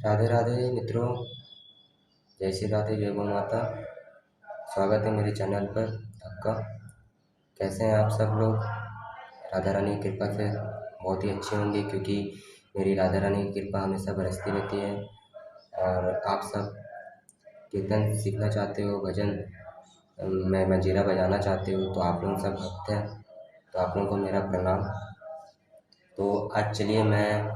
राधे राधे मित्रों, जय श्री राधे, जय गौ माता। स्वागत है मेरे चैनल पर आपका। कैसे हैं आप सब लोग? राधा रानी की कृपा से बहुत ही अच्छे होंगे, क्योंकि मेरी राधा रानी की कृपा हमेशा बरसती रहती है। और आप सब कीर्तन सीखना चाहते हो, भजन में मंजीरा बजाना चाहते हो, तो आप लोग सब भक्त हैं, तो आप लोगों को मेरा प्रणाम। तो आज चलिए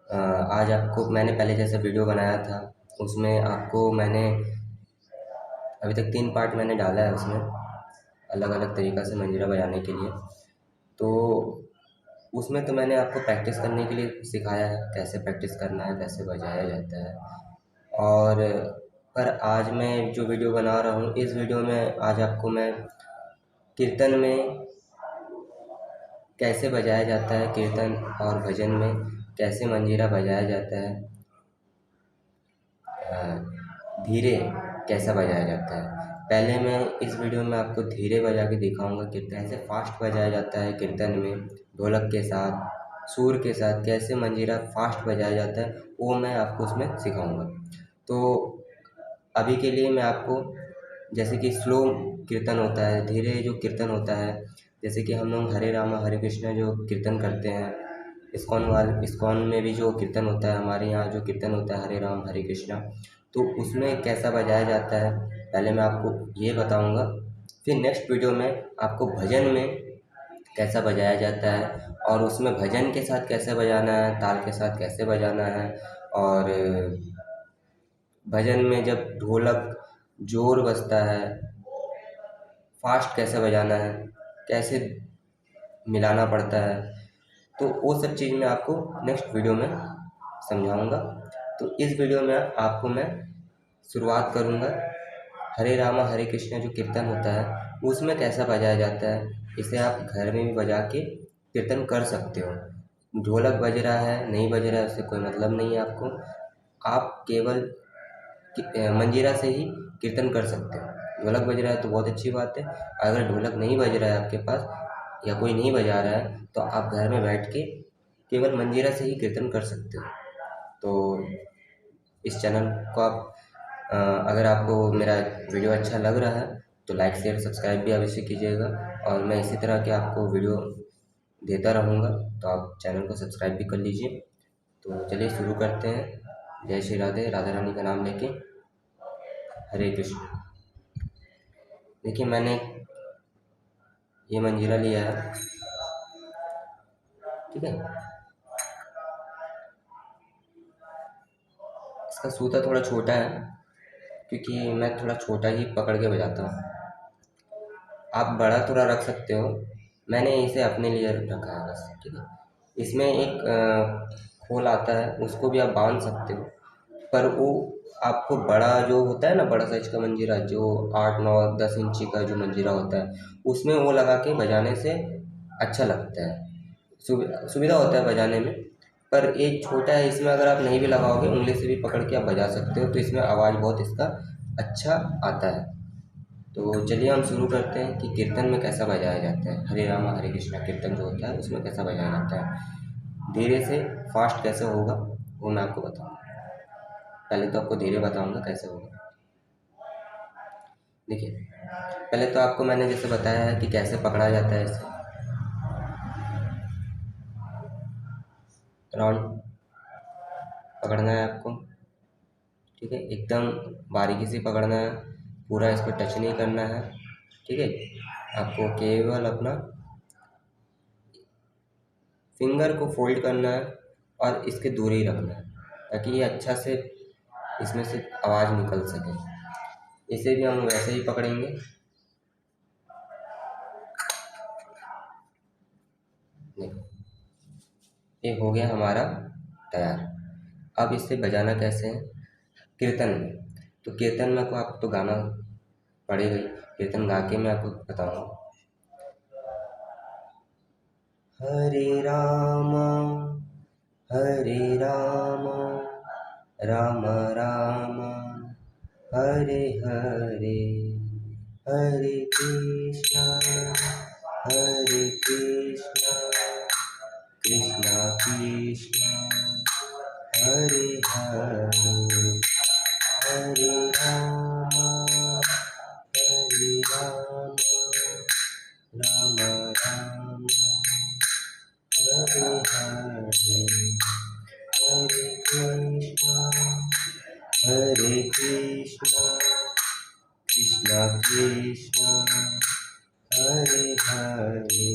आज आपको मैंने पहले जैसे वीडियो बनाया था, उसमें आपको मैंने अभी तक 3 पार्ट मैंने डाला है। उसमें अलग अलग तरीक़ा से मंजीरा बजाने के लिए, तो उसमें तो मैंने आपको प्रैक्टिस करने के लिए सिखाया है, कैसे प्रैक्टिस करना है, कैसे बजाया जाता है। और पर आज मैं जो वीडियो बना रहा हूँ, इस वीडियो में आज आपको मैं कीर्तन में कैसे बजाया जाता है, कीर्तन और भजन में कैसे मंजीरा बजाया जाता है, धीरे कैसा बजाया जाता है। पहले मैं इस वीडियो में आपको धीरे बजा के दिखाऊंगा कीर्तन कैसे फास्ट बजाया जाता है, कीर्तन में ढोलक के साथ, सुर के साथ कैसे मंजीरा फास्ट बजाया जाता है, वो मैं आपको उसमें सिखाऊंगा। तो अभी के लिए मैं आपको, जैसे कि स्लो कीर्तन होता है, धीरे जो कीर्तन होता है, जैसे कि हम लोग हरे रामा हरे कृष्णा जो कीर्तन करते हैं, इस्कॉन में भी जो कीर्तन होता है, हमारे यहाँ जो कीर्तन होता है हरे राम हरे कृष्णा, तो उसमें कैसा बजाया जाता है पहले मैं आपको ये बताऊंगा। फिर नेक्स्ट वीडियो में आपको भजन में कैसा बजाया जाता है, और उसमें भजन के साथ कैसे बजाना है, ताल के साथ कैसे बजाना है, और भजन में जब ढोलक जोर बजता है फास्ट कैसे बजाना है, कैसे मिलाना पड़ता है, तो वो सब चीज़ मैं आपको नेक्स्ट वीडियो में समझाऊंगा। तो इस वीडियो में आपको मैं शुरुआत करूंगा हरे रामा हरे कृष्णा जो कीर्तन होता है उसमें कैसा बजाया जाता है। इसे आप घर में भी बजा के कीर्तन कर सकते हो। ढोलक बज रहा है नहीं बज रहा है उससे कोई मतलब नहीं है आपको, आप केवल मंजीरा से ही कीर्तन कर सकते हो। ढोलक बज रहा है तो बहुत अच्छी बात है, अगर ढोलक नहीं बज रहा है आपके पास या कोई नहीं बजा रहा है तो आप घर में बैठ के केवल मंजीरा से ही कीर्तन कर सकते हो। तो इस चैनल को आप अगर आपको मेरा वीडियो अच्छा लग रहा है तो लाइक शेयर सब्सक्राइब भी अवश्य कीजिएगा, और मैं इसी तरह के आपको वीडियो देता रहूँगा, तो आप चैनल को सब्सक्राइब भी कर लीजिए। तो चलिए शुरू करते हैं। जय श्री राधे, राधा रानी का नाम लेके हरे कृष्ण। देखिए मैंने ये मंजीरा लिया है, ठीक है। इसका सूता थोड़ा छोटा है, क्योंकि मैं थोड़ा छोटा ही पकड़ के बजाता हूँ। आप बड़ा थोड़ा रख सकते हो, मैंने इसे अपने लिए रखा है बस, ठीक है। इसमें एक खोल आता है, उसको भी आप बांध सकते हो, पर वो आपको बड़ा जो होता है ना, बड़ा साइज का मंजीरा जो 8 9 10 इंची का जो मंजीरा होता है, उसमें वो लगा के बजाने से अच्छा लगता है, सुविधा होता है बजाने में। पर एक छोटा है, इसमें अगर आप नहीं भी लगाओगे उंगली से भी पकड़ के आप बजा सकते हो, तो इसमें आवाज़ बहुत इसका अच्छा आता है। तो चलिए हम शुरू करते हैं कि कीर्तन में कैसा बजाया जाता है। हरे रामा हरे कृष्णा कीर्तन जो होता है उसमें कैसा बजाया जाता है, धीरे से फास्ट कैसे होगा वो मैं आपको बताऊँगा। पहले तो आपको धीरे बताऊँगा कैसे होगा। देखिए पहले तो आपको मैंने जैसे बताया है कि कैसे पकड़ा जाता है, इसे राउंड पकड़ना है आपको, ठीक है। एकदम बारीकी से पकड़ना है, पूरा इसको टच नहीं करना है, ठीक है। आपको केवल अपना फिंगर को फोल्ड करना है और इसके दूर ही रखना है, ताकि ये अच्छा से इसमें से आवाज़ निकल सके। इसे भी हम वैसे ही पकड़ेंगे। देखो ये हो गया हमारा तैयार। अब इसे बजाना कैसे है कीर्तन में, तो कीर्तन में आपको तो गाना पड़ेगा ही, कीर्तन गा के मैं आपको बताऊँगा। हरे राम राम राम हरे हरे, हरे कृष्णा कृष्णा कृष्णा हरे हरे हरे राम हरे राम राम राम हरे हरे हरे कृष्णा कृष्णा कृष्णा हरे हरे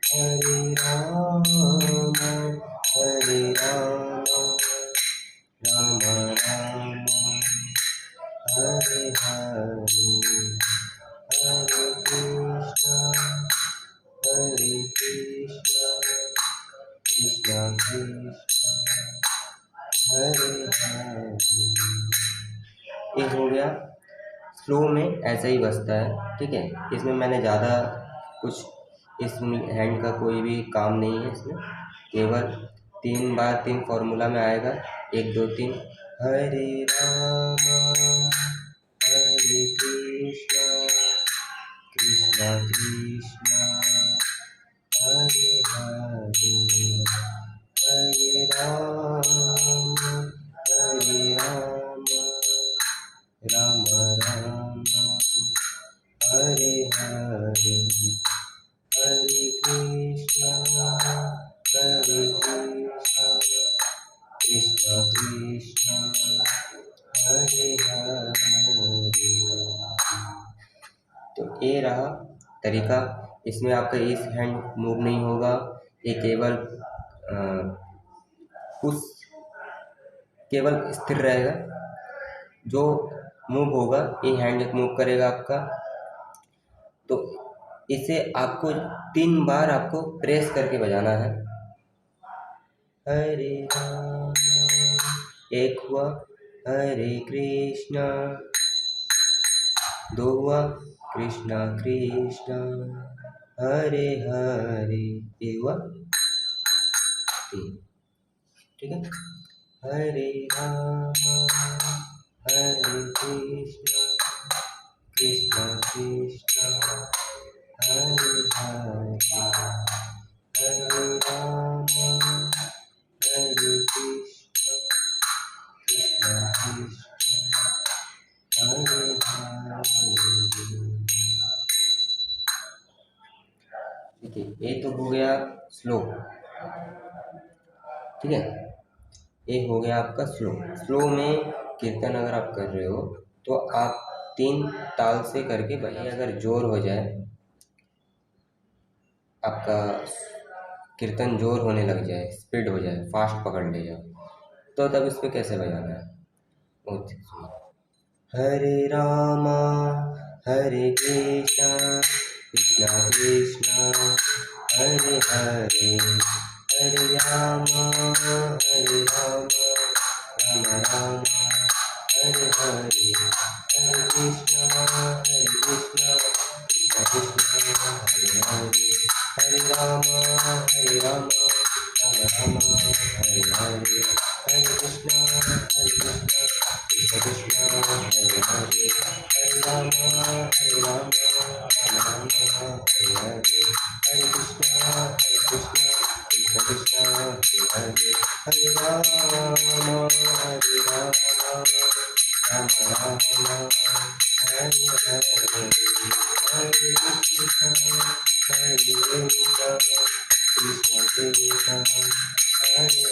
हरे राम राम राम हरे हरे हरे कृष्णा कृष्णा कृष्णा हरे हरे। ये हो गया। स्लो में ऐसा ही बजता है, ठीक है। इसमें मैंने ज़्यादा कुछ इस हैंड का कोई भी काम नहीं है इसमें, केवल 3 बार 3 फॉर्मूला में आएगा, 1 2 3। हरे राम हरे कृष्णा कृष्णा कृष्णा हरे हरे हरे राम राम राम हरे हरे हरे कृष्णा कृष्णा कृष्णा हरे हरे। तो ये रहा तरीका। इसमें आपका इस हैंड मूव नहीं होगा, ये केवल उस केवल स्थिर रहेगा। जो मूव होगा ये हैंड मूव करेगा आपका। तो इसे आपको 3 बार आपको प्रेस करके बजाना है। हरे राम, एक हुआ, हरे कृष्णा, 2 हुआ, कृष्णा कृष्णा हरे हरे, ये हुआ 3, ठीक है। हरे राम हरे कृष्णा कृष्णा कृष्णा हरे हरे, हरे राम हरे कृष्णा कृष्णा कृष्णा हरे हरे। देखिए ये तो हो गया स्लो, ठीक है। ये हो गया आपका स्लो। स्लो में कीर्तन अगर आप कर रहे हो तो आप 3 ताल से करके बजाइए। अगर जोर हो जाए, आपका कीर्तन जोर होने लग जाए, स्पीड हो जाए, फास्ट पकड़ ले जाओ, तो तब इस पे कैसे बजाना है। हरे रामा हरे कृष्णा कृष्णा कृष्णा हरे हरे, हरे रामा राम राम हरे हरे, हरे कृष्णा कृष्णा कृष्णा हरे हरे, हरे रामा राम राम हरे हरे, हरे कृष्णा कृष्णा कृष्णा हरे हरे, हरे राम राम राम हरे हरे, हरे कृष्णा कृष्णा कृष्णा हरे हरे, हरे राम राम राम हरे हरे, हरे कृष्णा कृष्णा कृष्णा हरे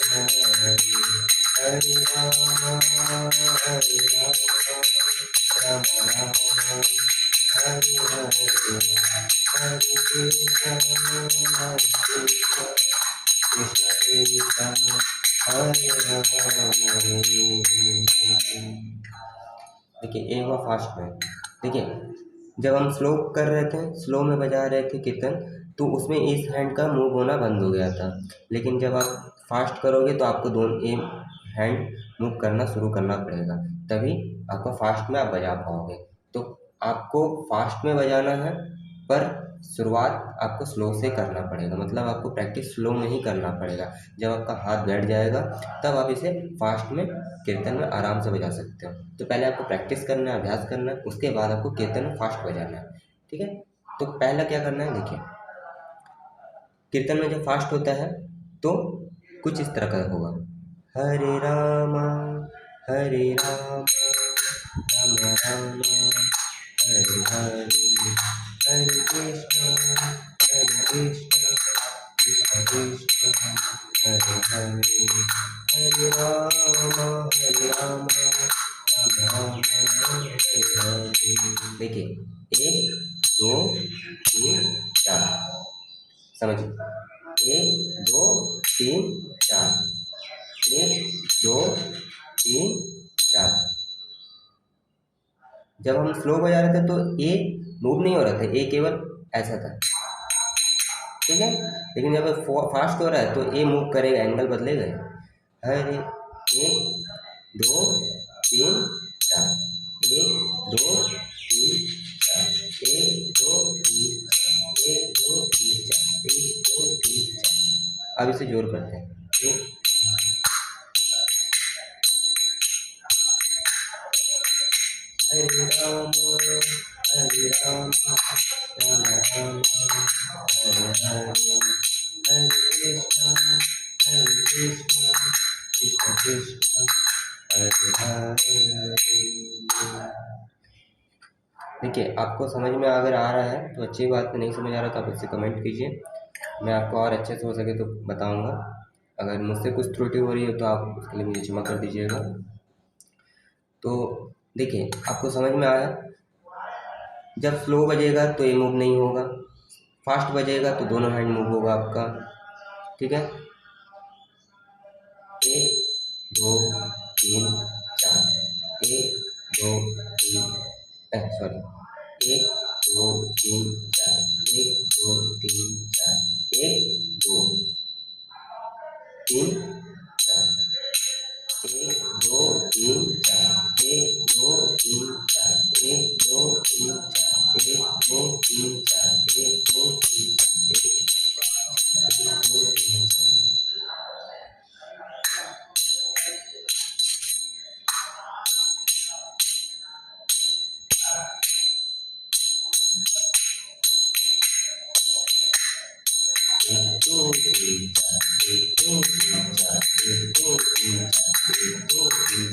हरे, हरे राम राम राम हरे हरे, हरे कृष्णा कृष्णा कृष्णा हरे हरे। देखिए एक हुआ फास्ट में। देखिए जब हम स्लो कर रहे थे, स्लो में बजा रहे थे कीर्तन, तो उसमें इस हैंड का मूव होना बंद हो गया था। लेकिन जब आप फास्ट करोगे तो आपको दोनों एक हैंड मूव करना शुरू करना पड़ेगा, तभी आपको फास्ट में आप बजा पाओगे। तो आपको फास्ट में बजाना है, पर शुरुआत आपको स्लो से करना पड़ेगा। मतलब आपको प्रैक्टिस स्लो में ही करना पड़ेगा। जब आपका हाथ बैठ जाएगा तब आप इसे फास्ट में कीर्तन में आराम से बजा सकते हो। तो पहले आपको प्रैक्टिस करना है, अभ्यास करना है, उसके बाद आपको कीर्तन में फास्ट बजाना है, ठीक है। तो पहला क्या करना है, देखिए कीर्तन में जब फास्ट होता है तो कुछ इस तरह का होगा। हरे राम हरे राम राम राम हरे हरे, हरे कृष्ण कृष्ण कृष्ण हरे हरे, हरे राम राम राम हरे हरे। देखिए 1 2 3 4, समझिए 1 2 3 4, 1 2 3 4। जब हम स्लो बजा रहे थे तो ए मूव नहीं हो रहा था, ए केवल ऐसा था, ठीक है। लेकिन जब फास्ट हो रहा है तो ए मूव करेगा, एंगल बदलेगा। हरे 1 2 3 4, 1 2 3 4, 1 2 3 4, 1 2 3 4, 1 2 3 4। अब इसे जोर करते हैं। हरे राम हरे राम राम राम हरे हरे, हरे कृष्ण कृष्ण कृष्ण हरे हरे। देखिए आपको समझ में अगर आ रहा है तो अच्छी बात है, नहीं समझ आ रहा तो आप इससे कमेंट कीजिए, मैं आपको और अच्छे से हो सके तो बताऊंगा। अगर मुझसे कुछ त्रुटि हो रही है तो आप उसके लिए मुझे क्षमा कर दीजिएगा। तो देखिए आपको समझ में आया, जब स्लो बजेगा तो ये मूव नहीं होगा, फास्ट बजेगा तो दोनों हैंड मूव होगा आपका, ठीक है। 1 2 3 4, 1 2 3 सॉरी 1 2 3 4, 1 2 3 4, 1 2 3 4, 1 2 3 4, 1 2 3 4, 1 2 3 4, 1 2 3 4, 1 2 3 4, 1 2 3 4। एक दो तीन चार, एक दो तीन चार, एक दो तीन चार, एक दो तीन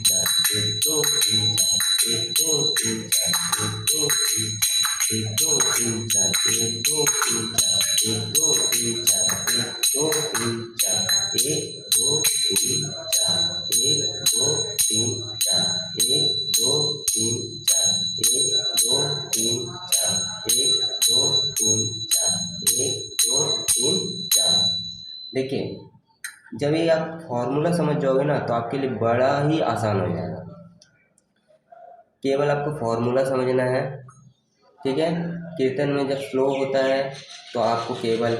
चार, एक दो तीन चार, एक दो तीन चार, एक दो तीन चार, एक दो तीन चार, एक दो तीन चार, एक दो तीन चार, एक दो तीन चार, एक दो तीन चार, एक दो तीन चार, एक दो तीन चार, एक दो तीन चार, एक दो तीन चार, एक दो तीन चार, 1 2 3 4। देखिए जब ये आप फॉर्मूला समझ जाओगे ना तो आपके लिए बड़ा ही आसान हो जाएगा। केवल आपको फॉर्मूला समझना है, ठीक है। कीर्तन में जब स्लो होता है तो आपको केवल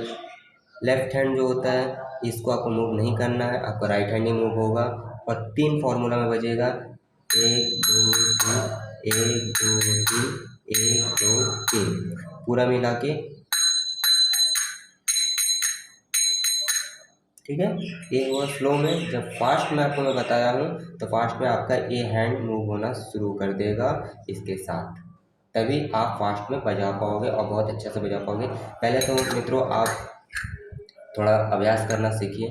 लेफ्ट हैंड जो होता है इसको आपको मूव नहीं करना है, आपका राइट हैंड ही मूव होगा और 3 फॉर्मूला में बजेगा 1 2 3, 1 2 3, 1 2 3 पूरा मिला के, ठीक है। ये हुआ स्लो में। जब फास्ट में आपको मैं बताया हूँ तो फास्ट में आपका ये हैंड मूव होना शुरू कर देगा इसके साथ, तभी आप फास्ट में बजा पाओगे और बहुत अच्छे से बजा पाओगे। पहले तो मित्रों आप थोड़ा अभ्यास करना सीखिए,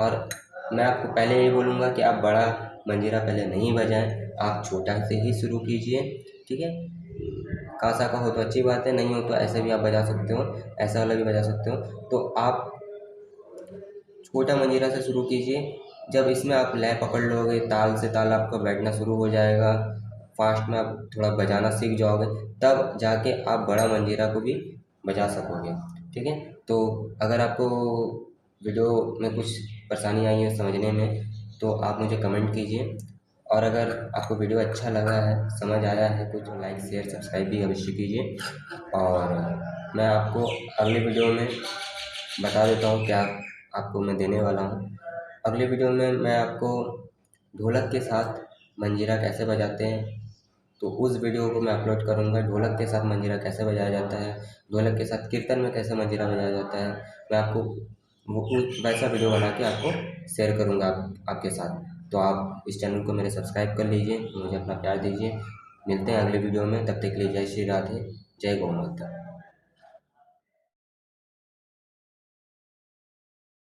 और मैं आपको पहले ये बोलूँगा कि आप बड़ा मंजीरा पहले नहीं बजाएं, आप छोटा से ही शुरू कीजिए, ठीक है। कांसा का हो तो अच्छी बात है, नहीं हो तो ऐसे भी आप बजा सकते हो, ऐसा वाला भी बजा सकते हो। तो आप छोटा मंजीरा से शुरू कीजिए, जब इसमें आप लय पकड़ लोगे ताल से ताल आपका बैठना शुरू हो जाएगा, फास्ट में आप थोड़ा बजाना सीख जाओगे, तब जाके आप बड़ा मंजीरा को भी बजा सकोगे, ठीक है। तो अगर आपको वीडियो में कुछ परेशानी आई है समझने में तो आप मुझे कमेंट कीजिए, और अगर आपको वीडियो अच्छा लगा है, समझ आया है कुछ, तो लाइक शेयर सब्सक्राइब भी अवश्य कीजिए। और मैं आपको अगले वीडियो में बता देता हूँ क्या आपको मैं देने वाला हूँ। अगले वीडियो में मैं आपको ढोलक के साथ मंजीरा कैसे बजाते हैं तो उस वीडियो को मैं अपलोड करूँगा। ढोलक के साथ मंजीरा कैसे बजाया जाता है, ढोलक के साथ कीर्तन में कैसे मंजीरा बजाया जाता है, मैं आपको वो वैसा वीडियो बना के आपको शेयर करूँगा आपके साथ। तो आप इस चैनल को मेरे सब्सक्राइब कर लीजिए, मुझे अपना प्यार दीजिए। मिलते हैं अगले वीडियो में, तब तक के लिए जय श्री राधे, जय गौ माता।